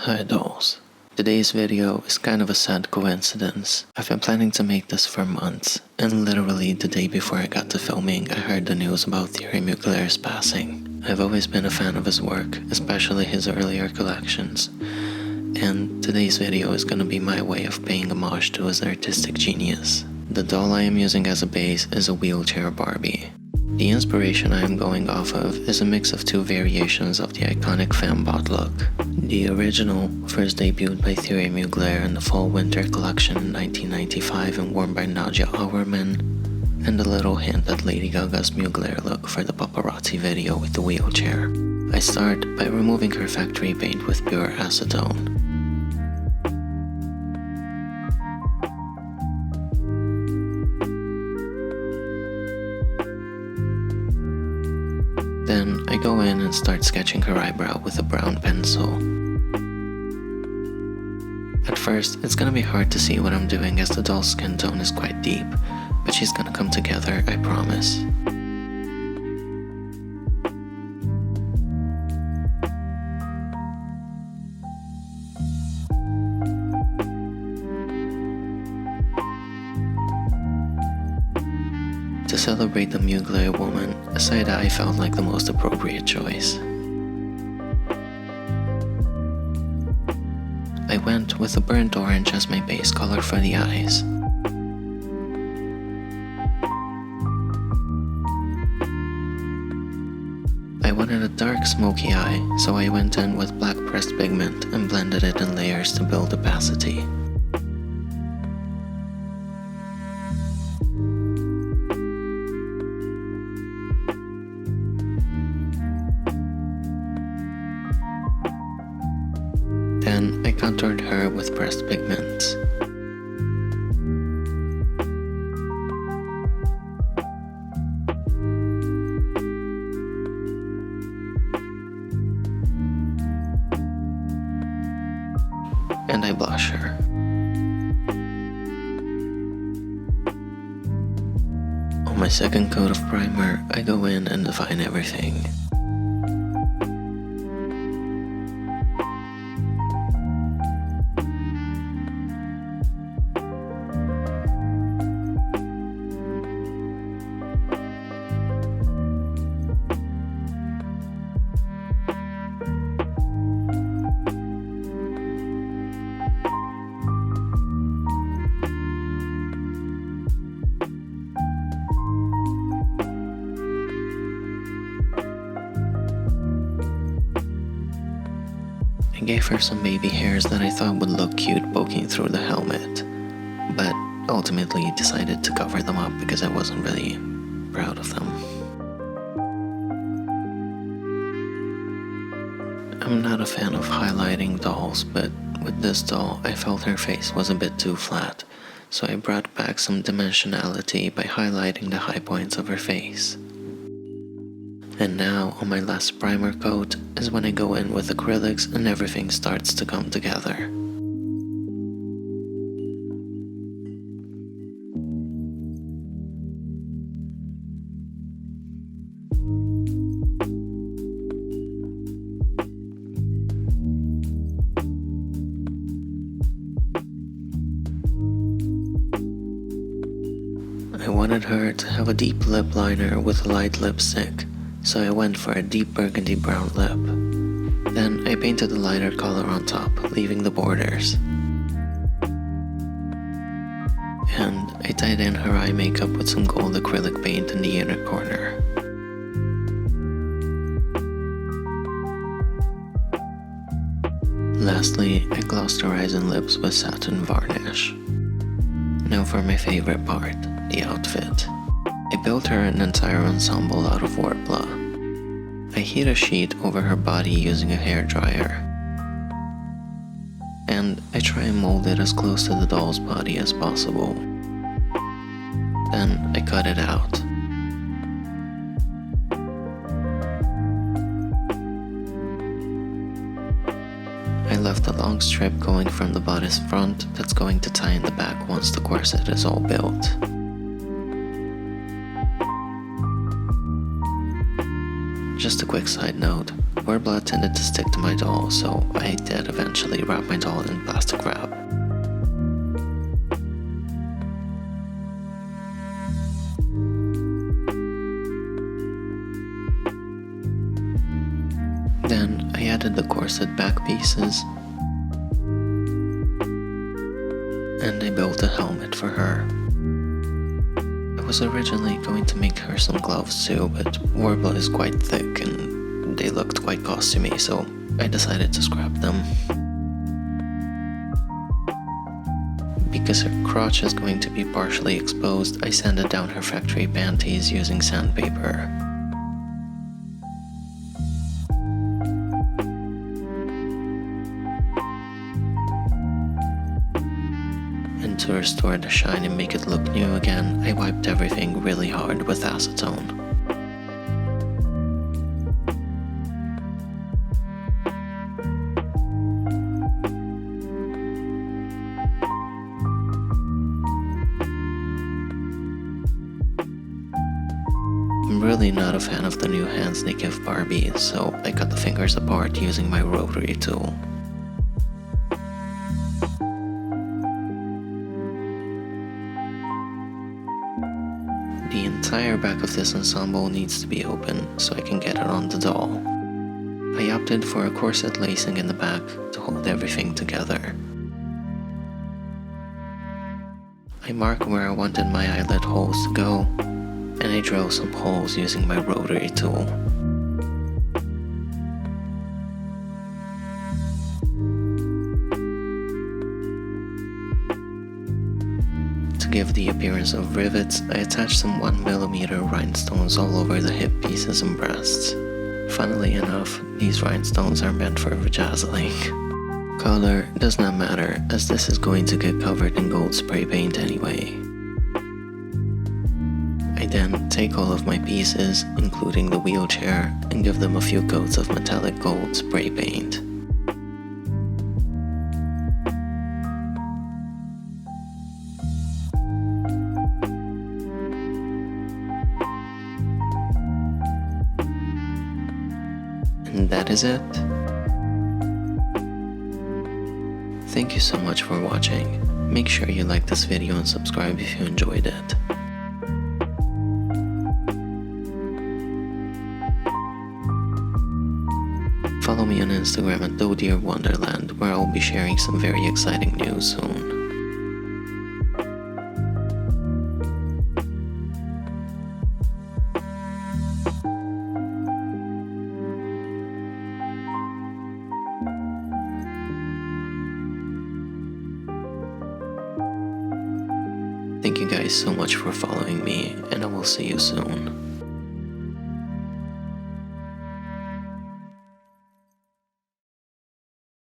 Hi dolls. Today's video is kind of a sad coincidence. I've been planning to make this for months, and literally the day before I got to filming, I heard the news about Thierry Mugler's passing. I've always been a fan of his work, especially his earlier collections, and today's video is gonna be my way of paying homage to his artistic genius. The doll I am using as a base is a wheelchair Barbie. The inspiration I am going off of is a mix of two variations of the iconic fembot look. The original, first debuted by Thierry Mugler in the Fall-Winter collection in 1995 and worn by Nadia Auerman, and a little hint at Lady Gaga's Mugler look for the paparazzi video with the wheelchair. I start by removing her factory paint with pure acetone. Then I go in and start sketching her eyebrow with a brown pencil. At first, it's gonna be hard to see what I'm doing as the doll's skin tone is quite deep, but she's gonna come together, I promise. To celebrate the Mugler woman, a side-eye felt like the most appropriate choice. I went with a burnt orange as my base color for the eyes. I wanted a dark smoky eye, so I went in with black pressed pigment and blended it in layers to build opacity. Then I contoured her with pressed pigments. And I blush her. On my second coat of primer, I go in and define everything. I gave her some baby hairs that I thought would look cute poking through the helmet, but ultimately decided to cover them up because I wasn't really proud of them. I'm not a fan of highlighting dolls, but with this doll I felt her face was a bit too flat, so I brought back some dimensionality by highlighting the high points of her face. And now, on my last primer coat, is when I go in with acrylics and everything starts to come together. I wanted her to have a deep lip liner with a light lipstick, so I went for a deep burgundy brown lip. Then I painted a lighter color on top, leaving the borders. And I tied in her eye makeup with some gold acrylic paint in the inner corner. Lastly, I glossed her eyes and lips with satin varnish. Now for my favorite part, the outfit. I built her an entire ensemble out of Warpla. I heat a sheet over her body using a hairdryer. And I try and mold it as close to the doll's body as possible. Then I cut it out. I left a long strip going from the bodice front that's going to tie in the back once the corset is all built. Just a quick side note, Warbler tended to stick to my doll, so I did eventually wrap my doll in plastic wrap. Then I added the corset back pieces, and I built a helmet for her. I was originally going to make her some gloves too, but Warbler is quite thick and they looked quite costumey, so I decided to scrap them. Because her crotch is going to be partially exposed, I sanded down her factory panties using sandpaper. And to restore the shine and make it look new again, I wiped everything really hard with acetone. I'm really not a fan of the new hands they give Barbie, so I cut the fingers apart using my rotary tool. The entire back of this ensemble needs to be open so I can get it on the doll. I opted for a corset lacing in the back to hold everything together. I marked where I wanted my eyelet holes to go, and I drilled some holes using my rotary tool. To give the appearance of rivets, I attached some 1mm rhinestones all over the hip pieces and breasts. Funnily enough, these rhinestones are meant for vajazzling. Color does not matter, as this is going to get covered in gold spray paint anyway. I then take all of my pieces, including the wheelchair, and give them a few coats of metallic gold spray paint. And that is it. Thank you so much for watching. Make sure you like this video and subscribe if you enjoyed it. Follow me on Instagram at @DoDearWonderland, where I'll be sharing some very exciting news soon. Thank you guys so much for following me, and I will see you soon.